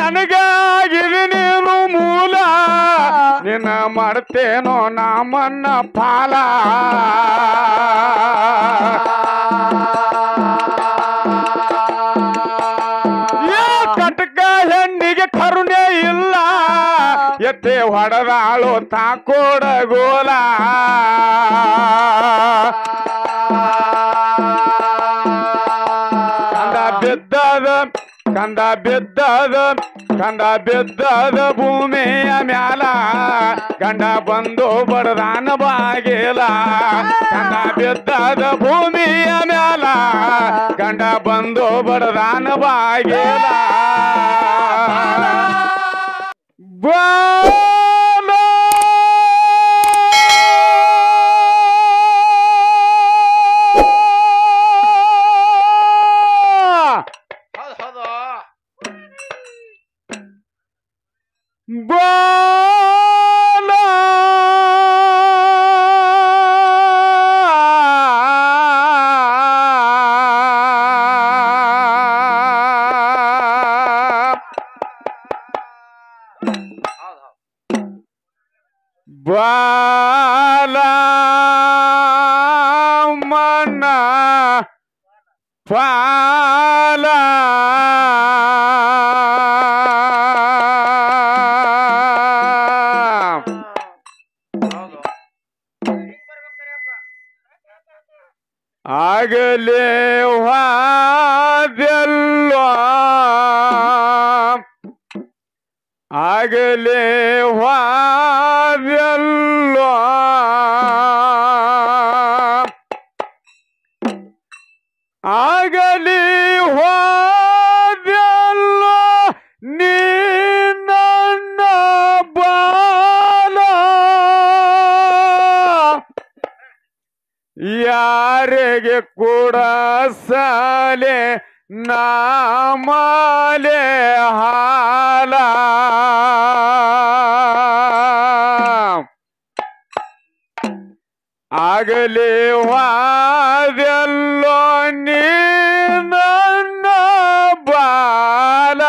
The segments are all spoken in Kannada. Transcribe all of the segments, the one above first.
ನನಗಾಗಿ ನೀನು ಮೂಲ ನಿನ್ನ ಮಾಡ್ತೇನೋ ನಾಮನ್ನ ಫಾಲ ಕಟಕ ಹೆಣ್ಣಿಗೆ ಕರುಣೆ ಇಲ್ಲ ಎತ್ತೆ ಹೊಡೆದಾಳು ತಾಕೋಡ ಗೋಲ ಕಂದ ಬಿದ್ದದ ಭೂಮಿಯ ಮ್ಯಾಲ ಗಂಡ ಬಂದು ಬಡದಾನ ಬಾಗಿಲ ಕಂದ ಬಿದ್ದದ ಭೂಮಿಯ ಮ್ಯಾಲ ಗಂಡ ಬಂದು ಬಡದಾನ ಬಾಗಿಲ ಬಾಲ ಮನ ಫಾಲ ಆಗಲೇ ಹಾದೆಲ್ಲೋ ಆಗಲೇ ಹಾದೆಲ್ಲೋ ಆಗಲಿ ಹೋದೆಲ್ಲೋ ನೀ ನನ್ನ ಬಾಲ ಯಾರಿಗೆ ಕೂಡ ಸಾಲೆ ನಾಮಲೆ ಹಾಲ ಆಗಲಿ ವಾದೆಲ್ಲೋ ನೀ ನನ್ನ ಬಾಲ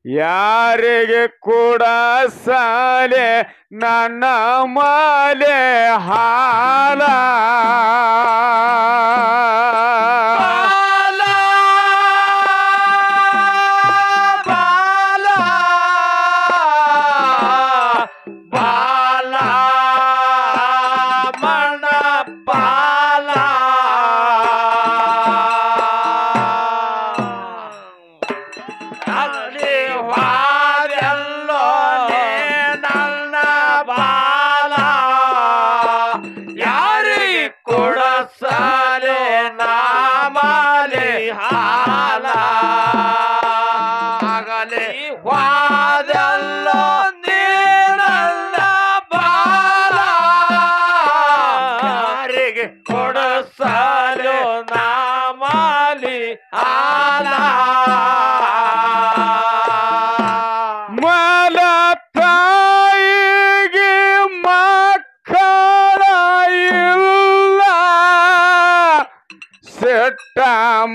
ಯಾರಿಗೆ ಕೂಡ ಸಾಲೆ ನನ್ನ ಮಾಲೆ ಹಾಲ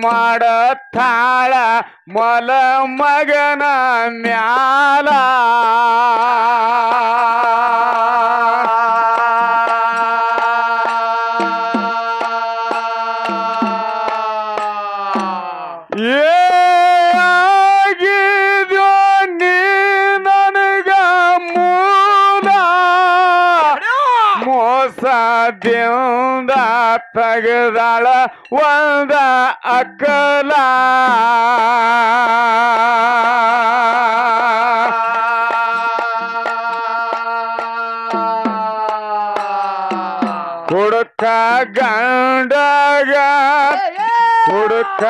ಮಾಡತಾಳ ಮೊಲ ಮಗನ ಮ್ಯಾಲ ಆಗಿದ್ಯೋ ನೀ ನನಗ ಮೂಲ ಮೋಸದಿಂದ ತೆಗೆದಾಳ ಒಂದ ಅಕಲ ಹುಡುಕ ಗಂಡಗ ಹುಡುಕ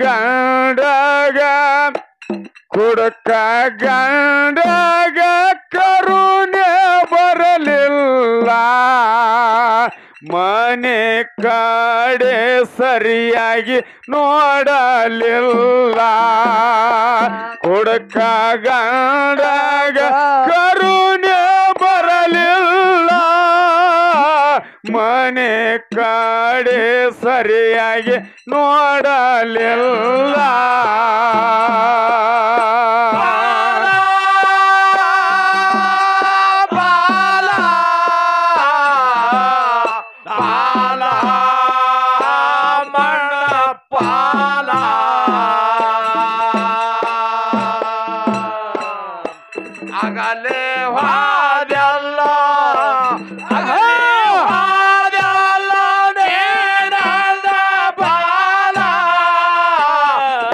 ಗಂಡಗ ಹುಡುಕ ಗಂಡಗ ಕರುಣೆ ಬರಲಿಲ್ಲ ಮನೆ ಕಡೆ ಸರಿಯಾಗಿ ನೋಡಲಿಲ್ಲ ಹುಡುಕ ಗಂಡಗ ಕರುಣೆ ಬರಲಿಲ್ಲ ಮನೆ ಕಡೆ ಸರಿಯಾಗಿ ನೋಡಲಿಲ್ಲ ಅಗಲೇ ವಾದಲ್ಲ ಅಗಲೇ ವಾದಲ್ಲ ನೇನದ ಬಾಲ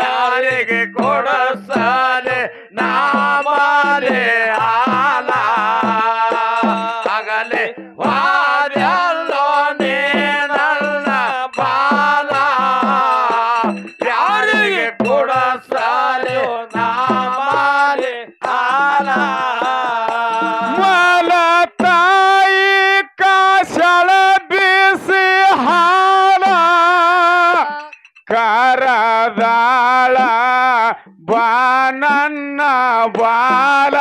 ಯಾರಿಗೆ ಕೊಡಸಲೆ ನಾಮಲೆ ಹಾಲ ಅಗಲೇ ವಾದಲ್ಲ ನೇನಲ್ಲ ಬಾಲ ಯಾರಿಗೆ ಕೊಡಸಲೆ ನಾಮಲೆ ಹಾಲ ಮಲ ತಾಯಿ ಕಾಶಳ ಬೀಸಿ ಹಾಲ ಕರದಾಳ ಬಾನನ್ನ ಬಾಲ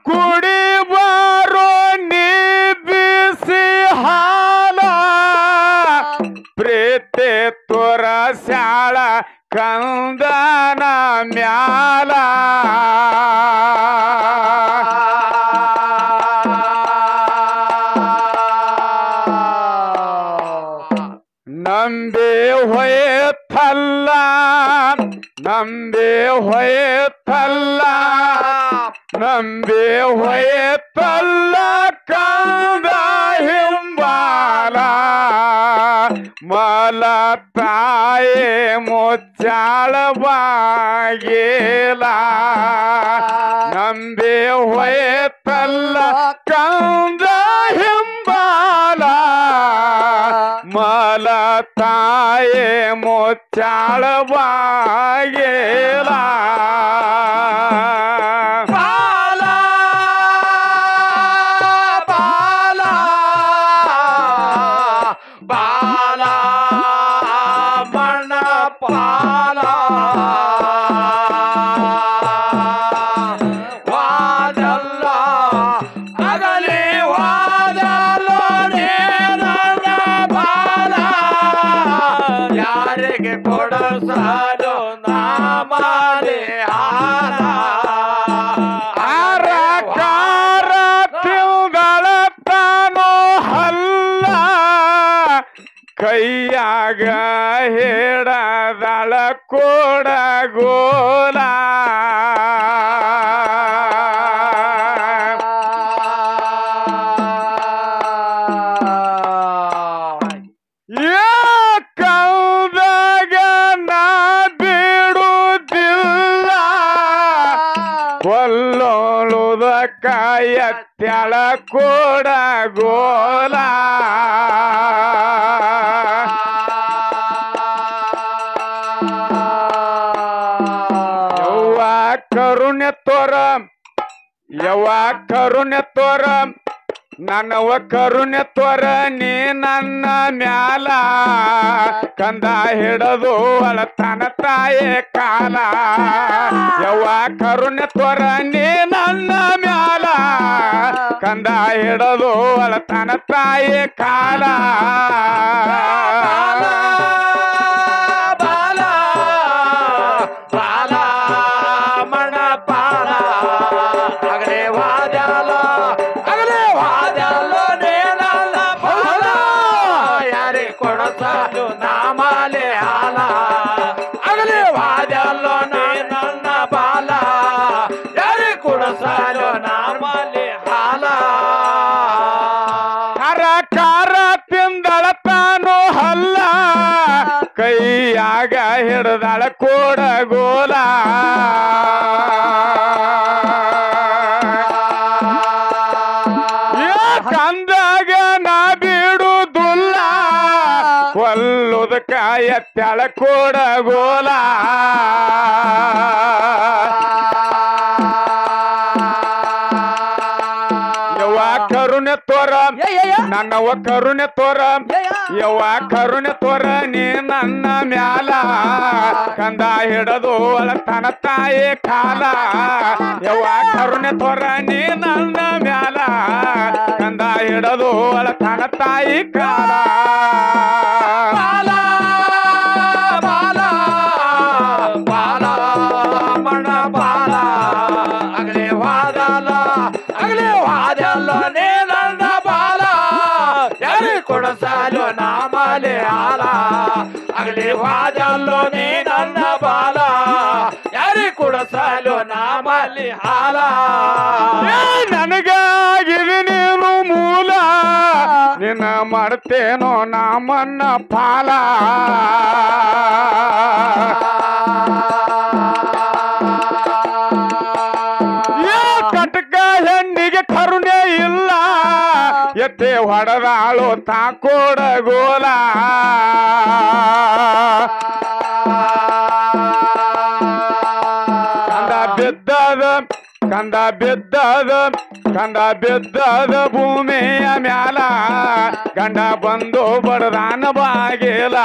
ಕುಡಿ ಬಾರೋ ನೀ ಬಿಸಿ ಹಾಲ ಪ್ರೀತಿ ತೋರಸ್ಯಾಳ ಕಂದನ ಮ್ಯಾಲ ನಂಬಿ ಹೋಯ್ತಲ್ಲ ನಂಬಿ ಹೋಯ್ತಲ್ಲ ನಂಬಿ ಹೋಯ್ತಲ್ಲ ಕಂದ ಹಿಂಬಾಲ ಮಲ ತಾಯಿ ಮುಚ್ಚಾಳ ಬಾಗಿಲ ನಂಬಿ ಹೋಯ್ತಲ್ಲ ಕಂದ ಹಿಂಬಾಲ ಮಲ ತಾಯಿ ಮುಚ್ಚಾಳ ಬಾಗಿಲ ಬಾಲ ಬಾಲ ಬಾಲ ಮಣ್ಣ ಪಾಲ ವಾದಲ್ಲ ಅಗಲಿ ವಾದಲ್ಲ ನೇನದ ಬಾಲ ಯಾರಿಗೆ ಕೊಡಸಲು ನಾಮಲೆ ಹಾಲ ಆರ ಕಾರ ತಿಳ್ಗಳತ್ತಾನೋ ಹಲ್ಲ ಕೈಯಾಗ ಹಿಡದಳ ಕೊಡಗೋಲ ಕೌದಾಗ ನಾ ಬಿಡುವುದಿಲ್ಲ ಕೊಲ್ಲೋಳುದಕ್ಕ ಎತ್ತೆಳ ಕೊಡಗೋಲ ಯವ್ವ ಕರುಣೆ ತೋರ ಯವ್ವ ಕರುಣೆ ತೋರ ನನ್ನವ ಕರುಣೆ ತೋರ ನೀ ನನ್ನ ಮ್ಯಾಲ ಕಂದ ಹಿಡದು ಅಳತನ ತಾಯಿ ಕಾಲ ಯವ್ವ ಕರುಣೆ ತೋರ ನೀ ನನ್ನ ಮ್ಯಾಲ ಕಂದ ಹಿಡದು ಅಳತನ ತಾಯಿ ಕಾಲ ಬಾಲ ಬಾಲ ಮಣ ಪಾಲ ಅಗಲೇ ವಾದಲ್ಲ ಅಗಲೇ ವಾದಲ್ಲ ನೇನಲ್ಲ ಬಾಲ ಯಾರೇ ಕೊಡಸಲು ನಾಮಲೆ ಹಾಲ ಅಗಲೇ ವಾದಲ್ಲ ನೇನಲ್ಲ ಬಾಲ ಯಾರೇ ಕೊಡಸಲು ನಾಮಲೆ ಹಾಲ ಕರ ಕಾರ ತಿಂದಳತಾನು ಹಲ್ಲ ಕೈಯಾಗ ಹಿಡ್ದಳ ಕೊಡಗೋಲ ಕಂದಾಗ ನಾ ಬಿಡುವುದಿಲ್ಲ ಕೊಲ್ಲುದಕ್ಕ ಎತ್ತಳ ಕೊಡಗೋಲ ಯವ್ವ ಕರುಣೆ ತೋರ ನನ್ನವ ಕರುಣೆ ತೋರ ಯವ್ವ ಕರುಣೆ ತೋರ ನೀ ನನ್ನ ಮ್ಯಾಲ ಕಂದ ಹಿಡದು ಅಳತನ ತಾಯಿ ಕಾಲ ಯವ್ವ ಕರುಣೆ ತೋರ ನೀ ನನ್ನ ಮ್ಯಾಲ ಕಂದ ಹಿಡದು ಅಳತನ ತಾಯಿ ಕಾಲ ಬಾಲ ಬಾಲ ಬಾಲ ಮಣ ಬಾಲ ಅಗಲೇ ವಾದಲ್ಲ ಅಗಲೇ ವಾದಲ್ಲ ನೇನಲ್ಲ ಬಾಲ ಯಾರೇ ಕೊಡಸ ಅಗಲಿ ವಾದಲ್ಲೋ ನೀ ನನ್ನ ಬಾಲ ಯಾರಿ ಕುಡಸಲು ನಾಮಲ್ಲಿ ಹಾಲ ನನಗಾಗಿರಿ ನೀನು ಮೂಲ ನಿನ್ನ ಮಾಡ್ತೇನೋ ನಾಮನ್ನ ಪಾಲ ಕಟಕ ಹೆಣ್ಣಿಗೆ ಕರುಣೆ ಇಲ್ಲ ಎತ್ತೆ ಹೊಡೆದಾಳು ತಾಕೋಡ ಗೋಲ ಕಂದ ಬಿದ್ದದ ಭೂಮಿಯ ಮ್ಯಾಲ ಗಂಡ ಬಂದು ಬಡದಾನ ಬಾಗಿಲ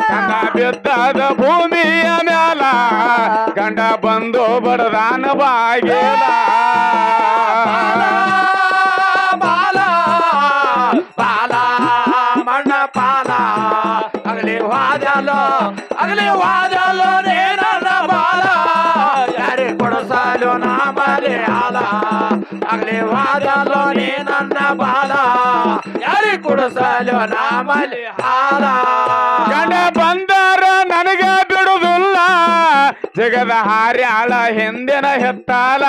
ಕಂದ ಬಿದ್ದದ ಭೂಮಿಯ ಮ್ಯಾಲ ಗಂಡ ಬಂದು ಬಡದಾನ ಬಾಗಿಲ ಬಾಲ ಬಾಲ ಮಣ್ಣ ಪಾಲ ಅಗಲಿ ವಾದಲ್ಲೋ ನೀ ನನ್ನ ಬಾಲ ಯಾರಿ ಕೊಡಸಲು ನಾಮಲಿ ಹಾಲ ಅಗಲಿ ವಾದಲ್ಲೋ ನೀ ನನ್ನ ಬಾಲ ಯಾರಿ ಕೊಡಸಲು ನಾಮಲಿ ಹಾಲ ಗಂಡ ಬಂದಾರ ನನಗೆ ಬಿಡುದಿಲ್ಲ ಜಗದ ಹಾರ್ಯಾಳ ಹಿಂದಿನ ಹೆತ್ತಾಲ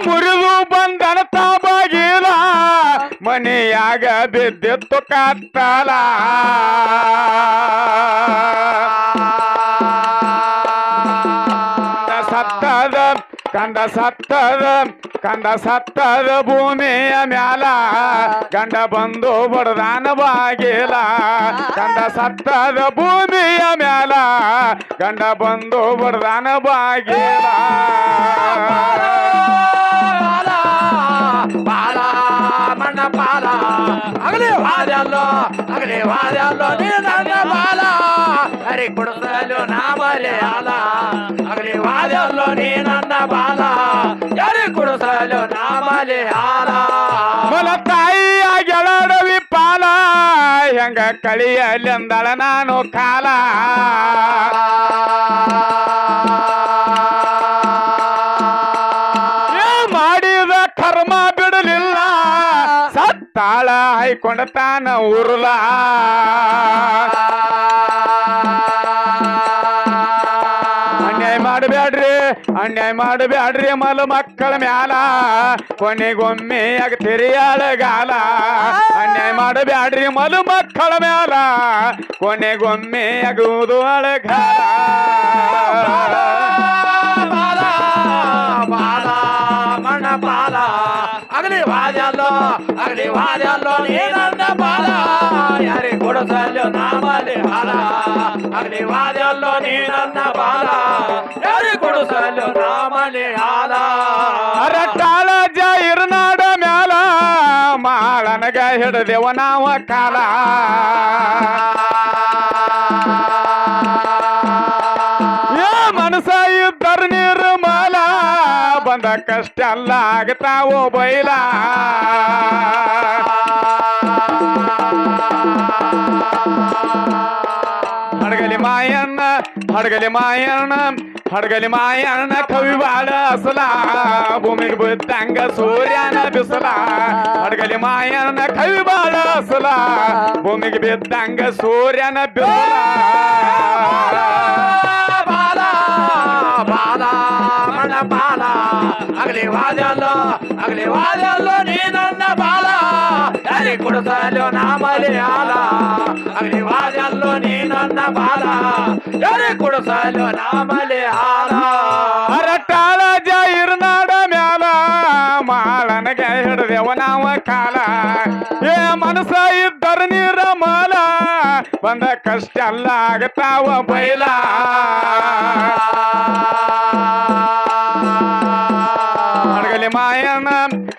ಮುರಿದು ಬಂದನ ತಾಬಾಗಿಲ ಮನೆಯಾಗ ಬಿದ್ದಿತ್ತು ಕತ್ತಲ ಕಂದ ಸತ್ತದ ಭೂಮಿಯ ಮ್ಯಾಲ ಗಂಡ ಬಂದು ಬಡದಾನ ಬಾಗಿಲ ಕಂದ ಸತ್ತದ ಭೂಮಿಯ ಮ್ಯಾಲ ಗಂಡ ಬಂದು ಬಡದಾನ ಬಾಗಿಲ ಬಾಲ ಮಣ್ಣ ಪಾಲ ಅಗಲಿ ವಾದಲ್ಲೋ ನೀ ನನ್ನ ಬಾಲ ಹರಿ ಕೊಡಸಲು ನಾಮಲೆ ಹಾಲ ಅಗಲಿ ವಾದಲ್ಲೋ ನೀ ನನ್ನ ಬಾಲ ಯಾರಿ ಕೊಡಸಲು ನಾಮಲೆ ಹಾಲ ಮೊಲ ತಾಯಿಯ ಗೆಳಡವಿ ಪಾಲ ಹೆಂಗ ಕಳಿಯಲೆಂದಳ ನಾನು ಕಾಲ ಮಾಡಿದ ಕರ್ಮ ಬಿಡಲಿಲ್ಲ ಸತ್ತಾಳ ಹೈಕೊಂಡ ತಾನ ಉರುಳ ಅನ್ಯಾಯ ಮಾಡಬೇಡ್ರಿ ಮಲ ಮಕ್ಕಳ ಮ್ಯಾಲ ಕೊನೆಗೊಮ್ಮೆ ಆಗ್ತಿರಿ ಅಳಗಾಲ ಅನ್ಯಾಯ ಮಾಡಬೇಡ್ರಿ ಮಲ ಮಕ್ಕಳ ಮ್ಯಾಲ ಕೊನೆಗೊಮ್ಮೆ ಆಗುವುದು ಅಳಗಾಲ ಬಾಲ ಮಣ್ಣ ಪಾಲ ಅಗಲಿ ವಾದಲ್ಲೋ ನೀ ನನ್ನ ಬಾಲ ಯಾರಿ ಕೊಡಸಲು ನಾಮಲಿ ಹಾಲ ಅಗಲಿ ವಾದಲ್ಲೋ ನೀ ನನ್ನ ಬಾಲ ಯಾರಿ ಕೊಡಸಲು ನಾಮಲಿ ಹಾಲ ಅರಟಾಳ ಜಾಯಿರ್ನಾಡ ಮ್ಯಾಲ ಮಾಳನಗ ಹಿಡದೆವ ನಾವ ಕಾಲ ಮನಸ ಇದ್ದರ ನಿರ್ಮಲ ಬಂದ ಕಷ್ಟ ಅಲ್ಲ ಆಗತಾವೋ ಬೈಲ ಹಡಗಲಿ ಮಾಯಣ್ಣ ಕವಿ ಬಾಳ ಅಸಲ ಭೂಮಿಗೆ ಬಿದ್ದಂಗ ಸೂರ್ಯನ ಬಿಸಲ ಹಡಗಲಿ ಮಾಯಣ್ಣ ಕವಿ ಬಾಳ ಅಸಲ ಭೂಮಿಗೆ ಬಿದ್ದಂಗ ಸೂರ್ಯನ ಬಿಸಲ ಬಾಲ ಮಣ್ಣ ಪಾಲ ಅಗಲಿ ವಾದಲ್ಲೋ ನೀ ನನ್ನ ಬಾಲ ಯಾರಿ ಕೊಡಸಲು ನಾಮಲಿ ಹಾಲ ಅಗಲಿ ವಾದಲ್ಲೋ ನೀ ನನ್ನ ಬಾಲ ಯಾರಿ ಕೊಡಸಲು ನಾಮಲಿ ಹಾಲ ಅರಟಾಳ ಜಾಯಿರ್ನಾಡ ಮ್ಯಾಲ ಮಾಳನಗೆ ಹಿಡದೆವ ನಾವ ಕಾಲ ಏ ಮನಸ ಇದ್ದರ ನೀರ ಮಾಲ ಬಂದ ಕಷ್ಟ ಅಲ್ಲ ಆಗತಾವ ಬೈಲ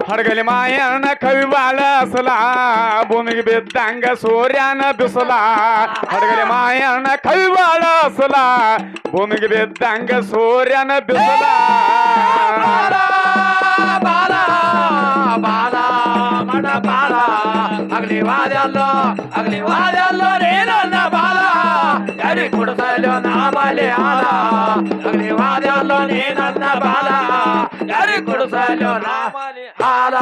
ಹಡಗಲಿ ಮಾಯಣ್ಣ ಕವಿ ಬಾಳ ಅಸಲ ಭೂಮಿಗೆ ಬಿದ್ದಂಗ ಸೂರ್ಯನ ಬಿಸಲ ಹಡಗಲಿ ಮಾಯಣ್ಣ ಕವಿ ಬಾಳ ಅಸಲ ಭೂಮಿಗೆ ಬಿದ್ದಂಗ ಸೂರ್ಯನ ಬಿಸಲ ಬಾಲ ಮಣ ಬಾಲ ಅಗಲಿ ವಾದಲ್ಲೋ ನೀ ನನ್ನ ಬಾಲ ಯಾರಿ ಕುಡಿಸಲು ನಾಮಲಿ ಹಾಲ ಅಗ್ನಿ ವಾದ್ಯಲ್ಲೋ ನೀ ನನ್ನ ಬಾಲ ಯಾರಿಗೆ ಕುಡಿಸಲು ನಾಮಲಿ ಹಾಲ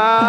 ಆ